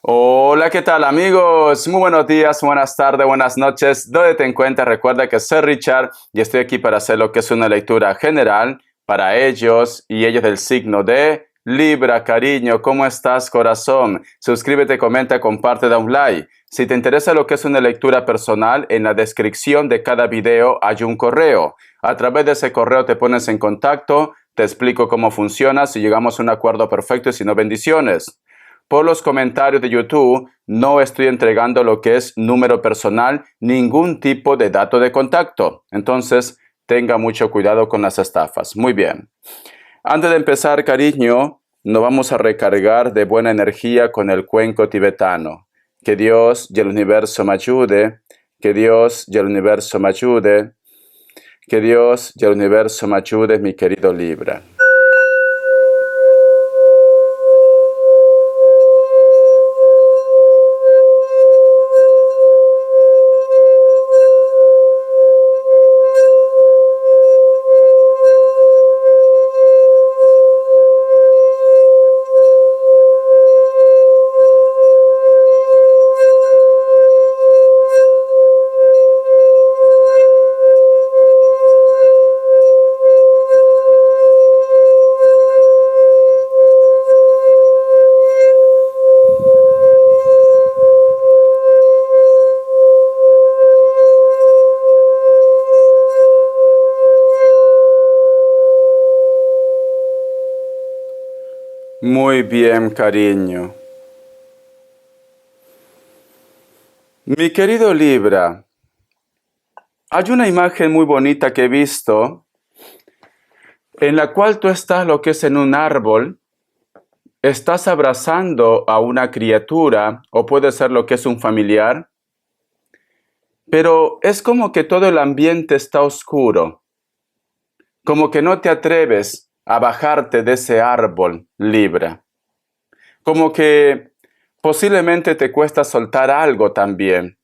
Hola, ¿qué tal amigos? Muy buenos días, buenas tardes, buenas noches. ¿Dónde te encuentras? Recuerda que soy Richard y estoy aquí para hacer lo que es una lectura general para ellos y ellos del signo de Libra. Cariño, ¿cómo estás, corazón? Suscríbete, comenta, comparte, da un like. Si te interesa lo que es una lectura personal, en la descripción de cada video hay un correo. A través de ese correo te pones en contacto, te explico cómo funciona, si llegamos a un acuerdo perfecto y si no, bendiciones. Por los comentarios de YouTube no estoy entregando lo que es número personal, ningún tipo de dato de contacto. Entonces, tenga mucho cuidado con las estafas. Muy bien. Antes de empezar, cariño, nos vamos a recargar de buena energía con el cuenco tibetano. Que Dios y el universo me ayude. Que Dios y el universo me ayude. Que Dios y el universo me ayude, mi querido Libra. Muy bien, cariño. Mi querido Libra, hay una imagen muy bonita que he visto en la cual tú estás lo que es en un árbol, estás abrazando a una criatura o puede ser lo que es un familiar, pero es como que todo el ambiente está oscuro, como que no te atreves a bajarte de ese árbol, Libra, como que posiblemente te cuesta soltar algo también.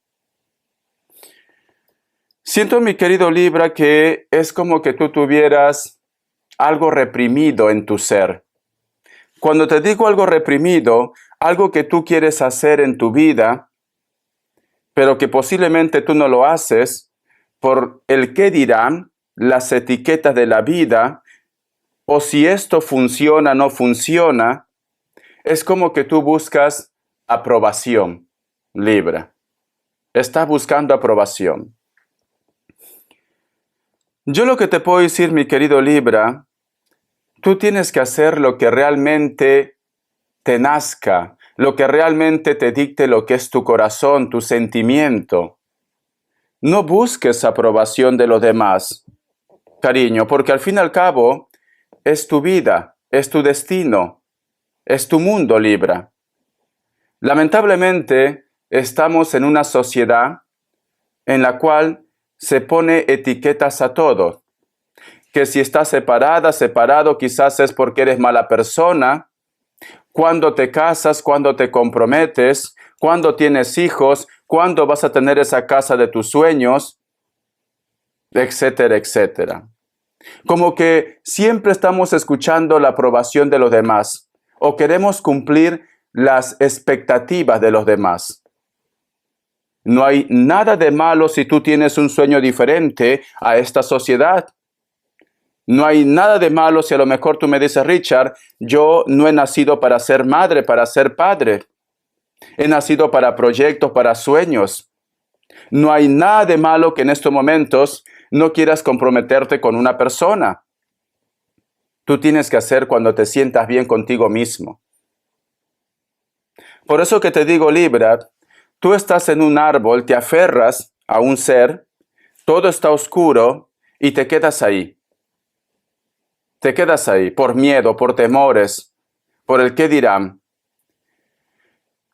Siento, mi querido Libra, que es como que tú tuvieras algo reprimido en tu ser. Cuando te digo algo reprimido, algo que tú quieres hacer en tu vida, pero que posiblemente tú no lo haces por el qué dirán, las etiquetas de la vida, o si esto funciona o no funciona, es como que tú buscas aprobación, Libra. Estás buscando aprobación. Yo lo que te puedo decir, mi querido Libra, tú tienes que hacer lo que realmente te nazca, lo que realmente te dicte lo que es tu corazón, tu sentimiento. No busques aprobación de los demás, cariño, porque al fin y al cabo es tu vida, es tu destino, es tu mundo, Libra. Lamentablemente estamos en una sociedad en la cual se pone etiquetas a todo. Que si estás separada, separado, quizás es porque eres mala persona. Cuando te casas, cuando te comprometes, cuando tienes hijos, cuando vas a tener esa casa de tus sueños, etcétera, etcétera. Como que siempre estamos escuchando la aprobación de los demás o queremos cumplir las expectativas de los demás. No hay nada de malo si tú tienes un sueño diferente a esta sociedad. No hay nada de malo si a lo mejor tú me dices, Richard, yo no he nacido para ser madre, para ser padre. He nacido para proyectos, para sueños. No hay nada de malo que en estos momentos no quieras comprometerte con una persona. Tú tienes que hacer cuando te sientas bien contigo mismo. Por eso que te digo, Libra, tú estás en un árbol, te aferras a un ser, todo está oscuro y te quedas ahí. Te quedas ahí por miedo, por temores, por el qué dirán.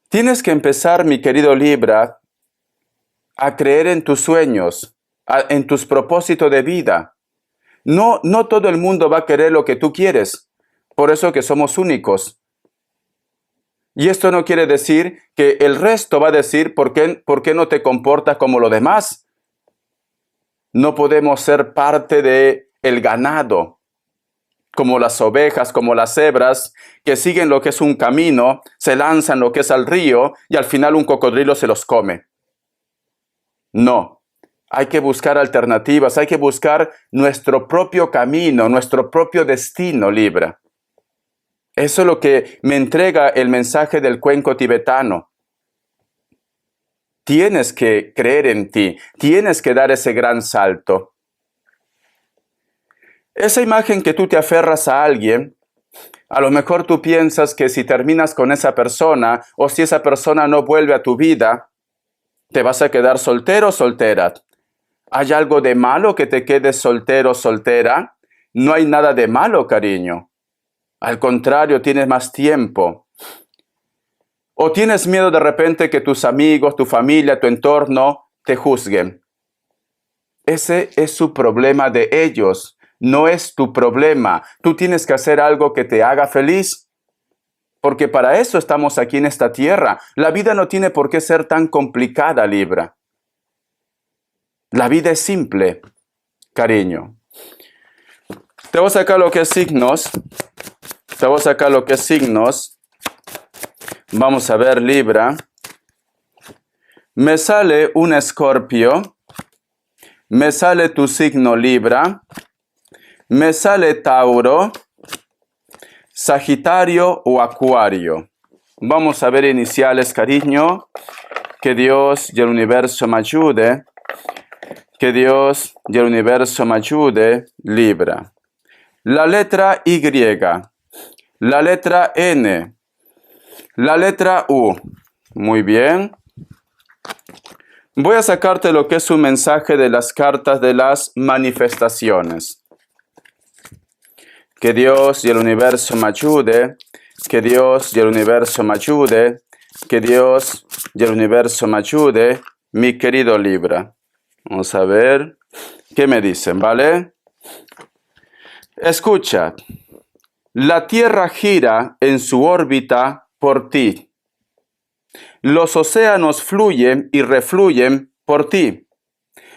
Tienes que empezar, mi querido Libra, a creer en tus sueños, en tus propósitos de vida. No todo el mundo va a querer lo que tú quieres. Por eso que somos únicos. Y esto no quiere decir que el resto va a decir por qué no te comportas como los demás. No podemos ser parte de el ganado. como las ovejas, como las cebras, que siguen lo que es un camino, se lanzan lo que es al río y al final un cocodrilo se los come. No, hay que buscar alternativas, hay que buscar nuestro propio camino, nuestro propio destino, Libra. Eso es lo que me entrega el mensaje del cuenco tibetano. Tienes que creer en ti, tienes que dar ese gran salto. Esa imagen que tú te aferras a alguien, a lo mejor tú piensas que si terminas con esa persona o si esa persona no vuelve a tu vida, te vas a quedar soltero o soltera. ¿Hay algo de malo que te quedes soltero o soltera? No hay nada de malo, cariño. Al contrario, tienes más tiempo. ¿O tienes miedo de repente que tus amigos, tu familia, tu entorno te juzguen? Ese es su problema de ellos, no es tu problema. Tú tienes que hacer algo que te haga feliz, porque para eso estamos aquí en esta tierra. La vida no tiene por qué ser tan complicada, Libra. La vida es simple, cariño. Te voy a sacar lo que es signos. Vamos a ver, Libra. Me sale un Escorpio. Me sale tu signo, Libra. Me sale Tauro, Sagitario o Acuario. Vamos a ver iniciales, cariño. Que Dios y el universo me ayude. Que Dios y el universo me ayude, Libra. La letra Y, la letra N, la letra U. Muy bien. Voy a sacarte lo que es un mensaje de las cartas de las manifestaciones. Que Dios y el universo me ayude. Que Dios y el universo me ayude. Que Dios y el universo me ayude, mi querido Libra. Vamos a ver qué me dicen, ¿vale? Escucha, la Tierra gira en su órbita por ti. Los océanos fluyen y refluyen por ti.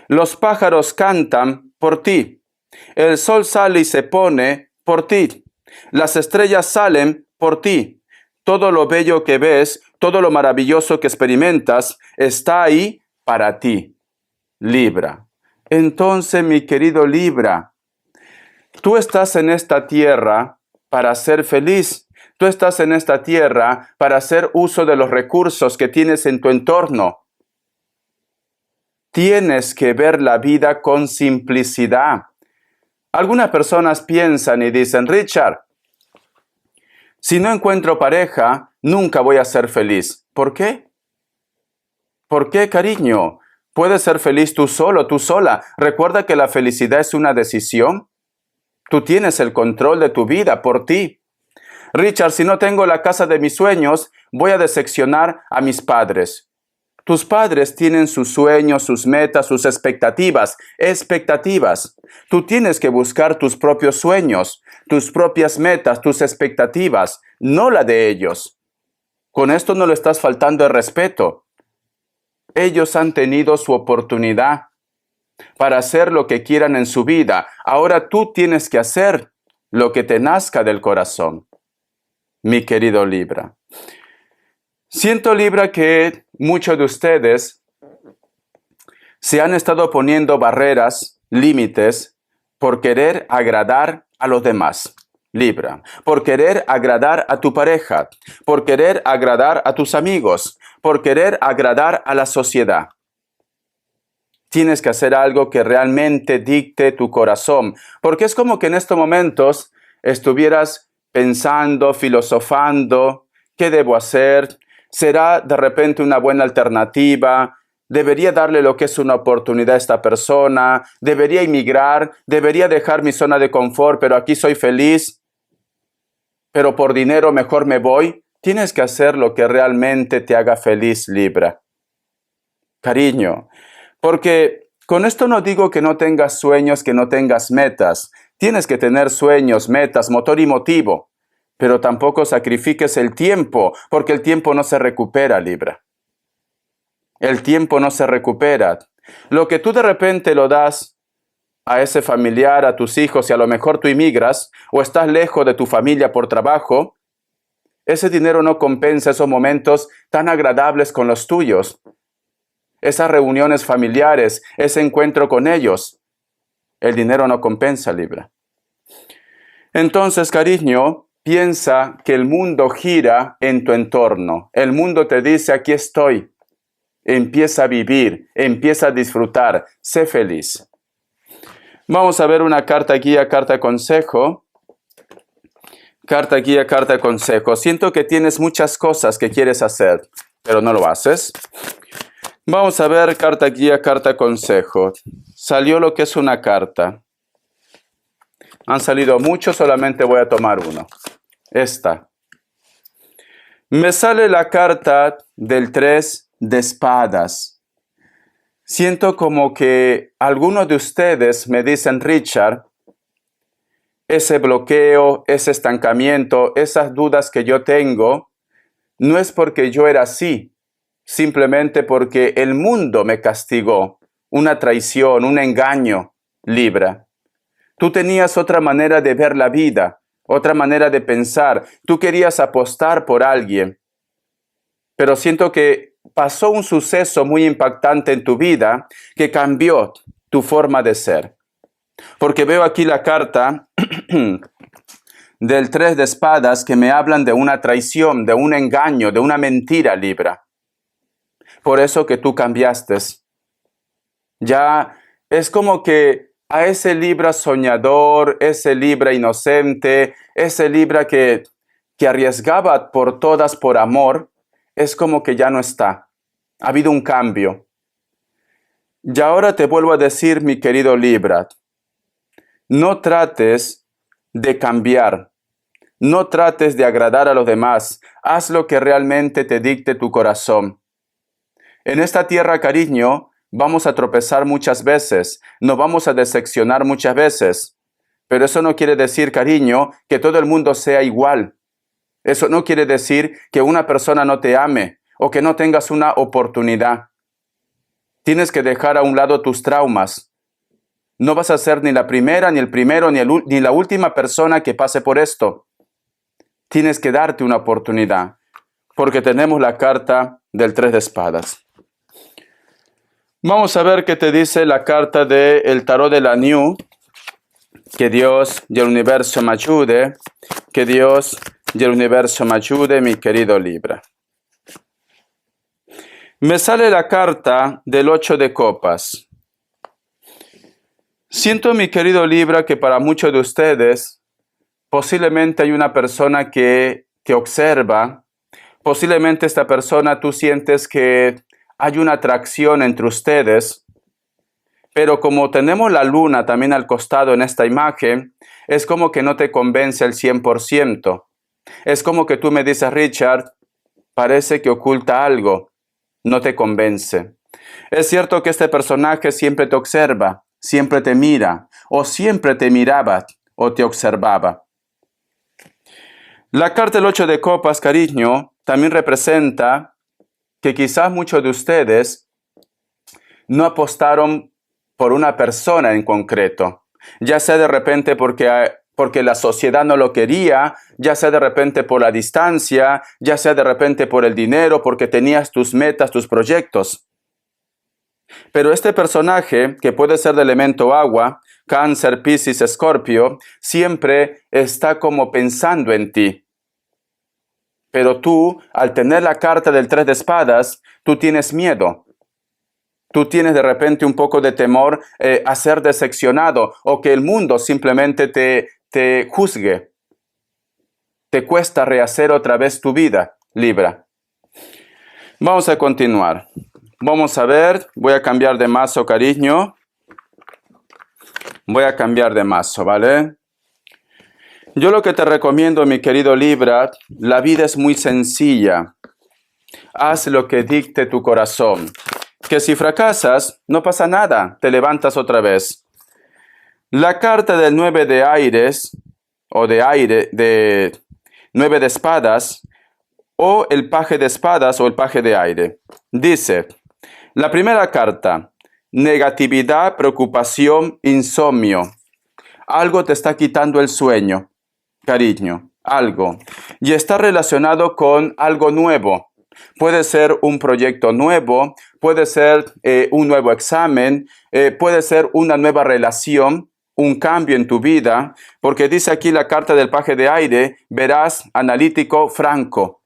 Los pájaros cantan por ti. El sol sale y se pone por ti. Las estrellas salen por ti. Todo lo bello que ves, todo lo maravilloso que experimentas, está ahí para ti, Libra. Entonces, mi querido Libra, tú estás en esta tierra para ser feliz. Tú estás en esta tierra para hacer uso de los recursos que tienes en tu entorno. Tienes que ver la vida con simplicidad. Algunas personas piensan y dicen, Richard, si no encuentro pareja, nunca voy a ser feliz. ¿Por qué? ¿Por qué, cariño? Puedes ser feliz tú solo, tú sola. Recuerda que la felicidad es una decisión. Tú tienes el control de tu vida por ti. Richard, si no tengo la casa de mis sueños, voy a decepcionar a mis padres. Tus padres tienen sus sueños, sus metas, sus expectativas. Tú tienes que buscar tus propios sueños, tus propias metas, tus expectativas, no la de ellos. Con esto no le estás faltando el respeto. Ellos han tenido su oportunidad para hacer lo que quieran en su vida. Ahora tú tienes que hacer lo que te nazca del corazón, mi querido Libra. Siento, Libra, que muchos de ustedes se han estado poniendo barreras, límites, por querer agradar a los demás. Libra, por querer agradar a tu pareja, por querer agradar a tus amigos, por querer agradar a la sociedad. Tienes que hacer algo que realmente dicte tu corazón, porque es como que en estos momentos estuvieras pensando, filosofando, ¿qué debo hacer? ¿Será de repente una buena alternativa? ¿Debería darle lo que es una oportunidad a esta persona? ¿Debería emigrar? ¿Debería dejar mi zona de confort, pero aquí soy feliz? ¿Pero por dinero mejor me voy? Tienes que hacer lo que realmente te haga feliz, Libra. Cariño, porque con esto no digo que no tengas sueños, que no tengas metas. Tienes que tener sueños, metas, motor y motivo. Pero tampoco sacrifiques el tiempo, porque el tiempo no se recupera, Libra. El tiempo no se recupera. Lo que tú de repente lo das a ese familiar, a tus hijos, y a lo mejor tú emigras o estás lejos de tu familia por trabajo, ese dinero no compensa esos momentos tan agradables con los tuyos, esas reuniones familiares, ese encuentro con ellos. El dinero no compensa, Libra. Entonces, cariño, piensa que el mundo gira en tu entorno. El mundo te dice, aquí estoy. Empieza a vivir, empieza a disfrutar, sé feliz. Vamos a ver una carta guía, carta consejo. Carta guía, carta consejo. Siento que tienes muchas cosas que quieres hacer, pero no lo haces. Vamos a ver carta guía, carta consejo. Salió lo que es una carta. Han salido muchos, solamente voy a tomar uno. Esta. Me sale la carta del 3 de espadas. Siento como que algunos de ustedes me dicen, Richard, ese bloqueo, ese estancamiento, esas dudas que yo tengo, no es porque yo era así, simplemente porque el mundo me castigó, una traición, un engaño, Libra. Tú tenías otra manera de ver la vida, otra manera de pensar, tú querías apostar por alguien, pero siento que pasó un suceso muy impactante en tu vida que cambió tu forma de ser. Porque veo aquí la carta del 3 de espadas que me hablan de una traición, de un engaño, de una mentira, Libra. Por eso que tú cambiaste. Ya es como que a ese Libra soñador, ese Libra inocente, ese Libra que arriesgaba por todas por amor, es como que ya no está. Ha habido un cambio. Y ahora te vuelvo a decir, mi querido Libra, no trates de cambiar, no trates de agradar a los demás, haz lo que realmente te dicte tu corazón. En esta tierra, cariño, vamos a tropezar muchas veces, nos vamos a decepcionar muchas veces, pero eso no quiere decir, cariño, que todo el mundo sea igual. Eso no quiere decir que una persona no te ame o que no tengas una oportunidad. Tienes que dejar a un lado tus traumas. No vas a ser ni la primera, ni el primero, ni la última persona que pase por esto. Tienes que darte una oportunidad, porque tenemos la carta del 3 de espadas. Vamos a ver qué te dice la carta del tarot de la New. Que Dios y el universo me ayude. Que Dios y el universo me ayude, mi querido Libra. Me sale la carta del 8 de copas. Siento, mi querido Libra, que para muchos de ustedes posiblemente hay una persona que te observa. Posiblemente esta persona tú sientes que hay una atracción entre ustedes. Pero como tenemos la luna también al costado en esta imagen, es como que no te convence al 100%. Es como que tú me dices, Richard, parece que oculta algo, no te convence. Es cierto que este personaje siempre te observa, siempre te mira, o siempre te miraba, o te observaba. La carta del 8 de copas, cariño, también representa que quizás muchos de ustedes no apostaron por una persona en concreto, ya sea de repente porque la sociedad no lo quería, ya sea de repente por la distancia, ya sea de repente por el dinero, porque tenías tus metas, tus proyectos. Pero este personaje, que puede ser de elemento agua, Cáncer, Piscis, Escorpio, siempre está como pensando en ti. Pero tú, al tener la carta del 3 de espadas, tú tienes miedo. Tú tienes de repente un poco de temor a ser decepcionado o que el mundo simplemente te juzgue. Te cuesta rehacer otra vez tu vida, Libra. Vamos a continuar. Vamos a ver, voy a cambiar de mazo, cariño. Voy a cambiar de mazo, ¿vale? Yo lo que te recomiendo, mi querido Libra, la vida es muy sencilla. Haz lo que dicte tu corazón. Que si fracasas, no pasa nada, te levantas otra vez. La carta del 9 de aires, o de 9 de espadas, o el paje de espadas, o el paje de aire. Dice, la primera carta, negatividad, preocupación, insomnio. Algo te está quitando el sueño, cariño, algo. Y está relacionado con algo nuevo. Puede ser un proyecto nuevo, puede ser un nuevo examen, puede ser una nueva relación, un cambio en tu vida, porque dice aquí la carta del paje de aire, verás, analítico, franco.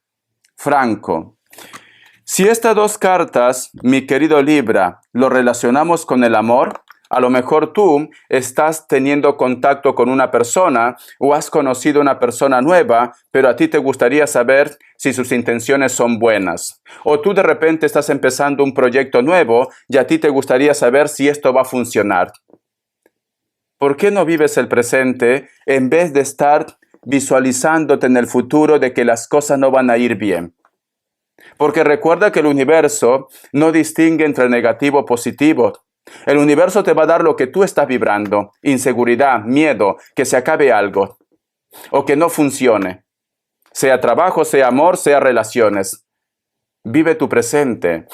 Si estas dos cartas, mi querido Libra, lo relacionamos con el amor, a lo mejor tú estás teniendo contacto con una persona o has conocido una persona nueva, pero a ti te gustaría saber si sus intenciones son buenas. O tú de repente estás empezando un proyecto nuevo y a ti te gustaría saber si esto va a funcionar. ¿Por qué no vives el presente en vez de estar visualizándote en el futuro de que las cosas no van a ir bien? Porque recuerda que el universo no distingue entre negativo o positivo. El universo te va a dar lo que tú estás vibrando, inseguridad, miedo, que se acabe algo o que no funcione, sea trabajo, sea amor, sea relaciones. Vive tu presente,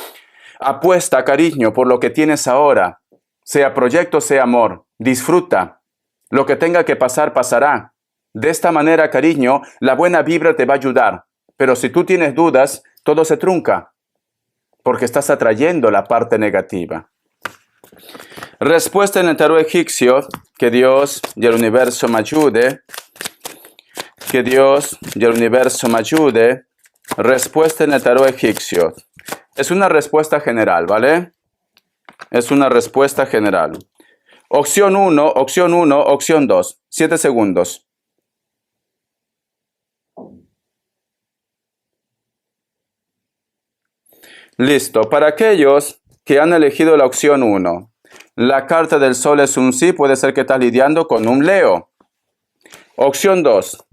apuesta, cariño, por lo que tienes ahora, sea proyecto, sea amor, disfruta, lo que tenga que pasar, pasará. De esta manera, cariño, la buena vibra te va a ayudar, pero si tú tienes dudas, todo se trunca, porque estás atrayendo la parte negativa. Respuesta en el tarot egipcio, que Dios y el universo me ayude, que Dios y el universo me ayude. Respuesta en el tarot egipcio. Es una respuesta general, ¿vale? Es una respuesta general. Opción 1, opción 2. 7 segundos. Listo. Para aquellos que han elegido la opción 1, la carta del sol es un sí, puede ser que estás lidiando con un Leo. Opción 2,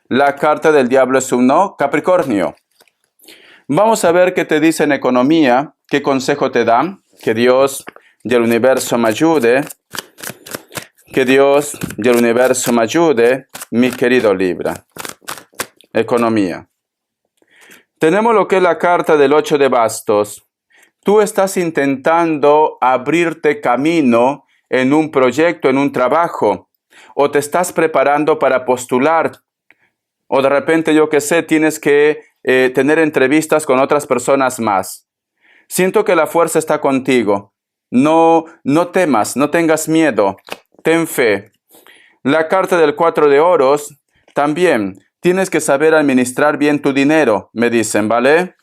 la carta del diablo es un no, Capricornio. Vamos a ver qué te dice en economía, qué consejo te dan, que Dios y el universo me ayude, que Dios y el universo me ayude, mi querido Libra. Economía. Tenemos lo que es la carta del 8 de bastos. Tú estás intentando abrirte camino en un proyecto, en un trabajo, o te estás preparando para postular, o de repente, yo qué sé, tienes que tener entrevistas con otras personas más. Siento que la fuerza está contigo. No temas, no tengas miedo, ten fe. La carta del 4 de oros, también tienes que saber administrar bien tu dinero, me dicen, ¿vale?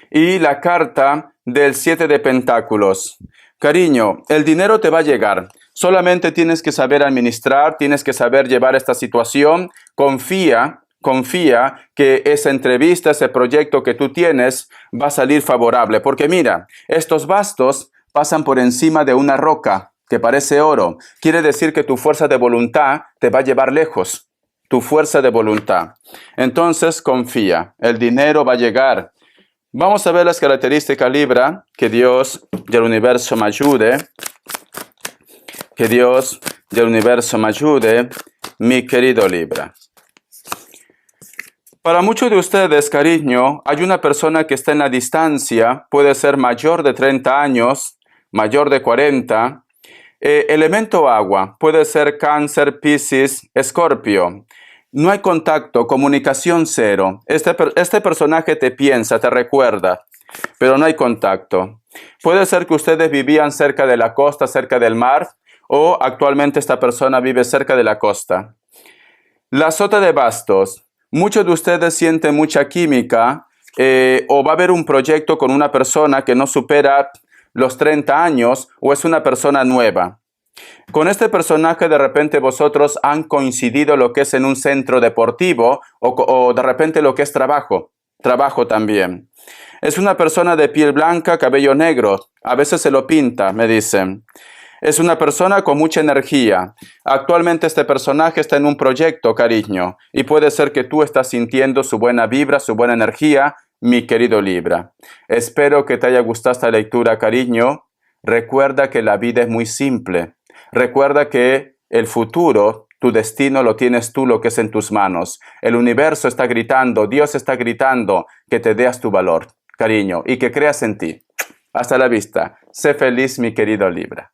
Y la carta del 7 de pentáculos. Cariño, el dinero te va a llegar. Solamente tienes que saber administrar, tienes que saber llevar esta situación. Confía que esa entrevista, ese proyecto que tú tienes va a salir favorable. Porque mira, estos bastos pasan por encima de una roca que parece oro. Quiere decir que tu fuerza de voluntad te va a llevar lejos. Tu fuerza de voluntad. Entonces confía, el dinero va a llegar. Vamos a ver las características Libra, que Dios y el universo me ayude, que Dios y el universo me ayude, mi querido Libra. Para muchos de ustedes, cariño, hay una persona que está en la distancia, puede ser mayor de 30 años, mayor de 40, elemento agua, puede ser Cáncer, Piscis, Escorpio. No hay contacto, comunicación cero. Este personaje te piensa, te recuerda, pero no hay contacto. Puede ser que ustedes vivían cerca de la costa, cerca del mar, o actualmente esta persona vive cerca de la costa. La sota de bastos. Muchos de ustedes sienten mucha química o va a haber un proyecto con una persona que no supera los 30 años o es una persona nueva. Con este personaje de repente vosotros han coincidido lo que es en un centro deportivo o de repente lo que es trabajo también. Es una persona de piel blanca, cabello negro, a veces se lo pinta, me dicen. Es una persona con mucha energía. Actualmente este personaje está en un proyecto, cariño, y puede ser que tú estás sintiendo su buena vibra, su buena energía, mi querido Libra. Espero que te haya gustado esta lectura, cariño. Recuerda que la vida es muy simple. Recuerda que el futuro, tu destino lo tienes tú, lo que es en tus manos. El universo está gritando, Dios está gritando que te des tu valor, cariño, y que creas en ti. Hasta la vista. Sé feliz, mi querido Libra.